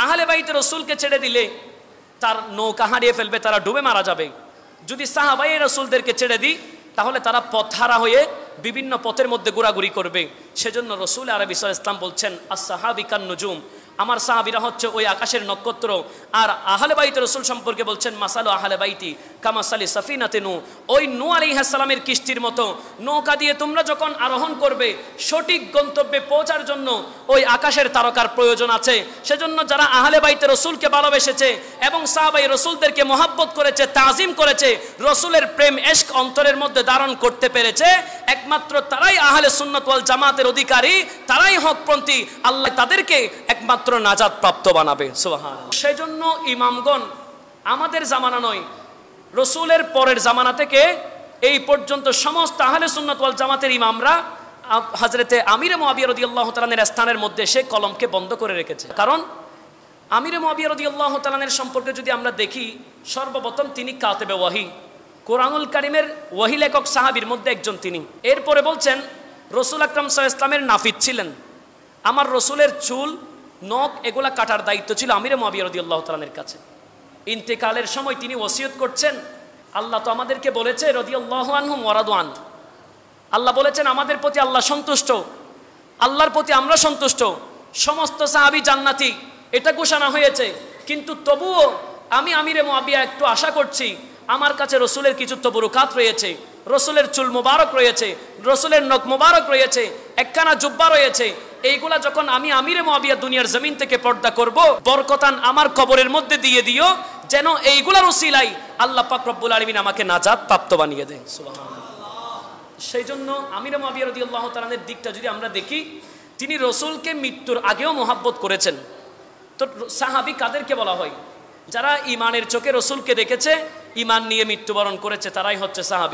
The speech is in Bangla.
আহলে বাইতে রসুলকে ছেড়ে দিলে তার নৌকা হারিয়ে ফেলবে, তারা ডুবে মারা যাবে। যদি সাহাবায়ে রসুলদেরকে ছেড়ে দিই তাহলে তারা পথহারা হয়ে বিভিন্ন পথের মধ্যে ঘোরাঘুরি করবে। সেজন্য রসুল আরবি সাল্লাল্লাহু আলাইহি ওয়াসাল্লাম বলছেন আস-সাহাবী কান-নুজুম, আমার সাহাবীরা হচ্ছে ওই আকাশের নক্ষত্র। আর আহলে বাইত রসুল সম্পর্কে বলছেন মাসালু আহলে বাইতি কামাসালি সাফিনাতি নূহ, ওই নূহ আলাইহিস সালামের কিস্তির মতো নৌকা দিয়ে তোমরা যখন আরোহণ করবে সঠিক গন্তব্যে পৌঁছার জন্য ওই আকাশের তারকার প্রয়োজন আছে। সেজন্য যারা আহলে বাইতে রসুলকে ভালোবেসেছে এবং সাহাবায়ে রসুলদেরকে মহব্বত করেছে, তাজিম করেছে, রসুলের প্রেম ইশক অন্তরের মধ্যে ধারণ করতে পেরেছে, একমাত্র তারাই আহলে সুন্নাত ওয়াল জামাতের অধিকারী, তারাই হকপন্থী। আল্লাহ তাদেরকে একমাত্র নাজাত প্রাপ্ত বানাবে। সুবহানাল্লাহ। সেজন্য ইমামগণ আমাদের জামানা নয়, রসুলের পরের জামানা থেকে এই পর্যন্ত সমস্ত আহলে সুন্নাত ওয়াল জামাতের ইমামরা হযরতে আমিরে মুআবিয়া রাদিয়াল্লাহু তাআলা এর স্থানের মধ্যে সে কলমকে বন্ধ করে রেখেছে। কারণ আমিরে মুআবিয়া রাদিয়াল্লাহু তাআলা এর সম্পর্কে যদি আমরা দেখি, সর্বপ্রথম তিনি কাতেবে ওয়াহি, কোরআনুল কারীমের ওয়াহি লেখক সাহাবীর মধ্যে একজন তিনি। এরপরে বলছেন রসুল আকরাম সাল্লাল্লাহু আলাইহি ওয়াসাল্লামের নাফিদ ছিলেন। আমার রসুলের চুল নখ এগুলা কাটার দায়িত্ব ছিল আমিরে মুআবিয়া রাদিয়াল্লাহু তাআলার কাছে। ইন্তেকালের সময় তিনি ওসিয়ত করছেন, আল্লাহ তো আমাদেরকে বলেছে রাদিয়াল্লাহু আনহুম ওয়া রাদু আন, আল্লাহ বলেছেন আমাদের প্রতি আল্লাহ সন্তুষ্ট, আল্লাহর প্রতি আমরা সন্তুষ্ট, সমস্ত সাহাবী জান্নাতি, এটা ঘোষণা হয়েছে। কিন্তু তবুও আমি আমিরে মুআবিয়া একটু আশা করছি, আমার কাছে রসুলের কিছু তবরুকাত রয়েছে, রসুলের চুল মুবারক রয়েছে, রসুলের নখ মুবারক রয়েছে, একখানা জুব্বা রয়েছে, এইগুলা যখন আমি আমিরে মুআবিয়া দুনিয়ার জমিন থেকে পর্দা করব, বরকতান আমার কবরের মধ্যে দিয়ে দিও, যেন এইগুলার উসিলাই আল্লাহ পাক রব্বুল আলামিন আমাকে নাজাত প্রাপ্ত বানিয়ে দেয়। সুবহানাল্লাহ। সেই জন্য আমিরে মুআবিয়া রাদিয়াল্লাহু তাআলা এর দিকটা যদি আমরা দেখি, তিনি রসুলকে মৃত্যুর আগেও মহব্বত করেছেন। তো সাহাবী কাদেরকে বলা হয়? যারা ইমানের চোখে রসুলকে দেখেছে, ইমান নিয়ে মৃত্যুবরণ করেছে, তারাই হচ্ছে সাহাবী।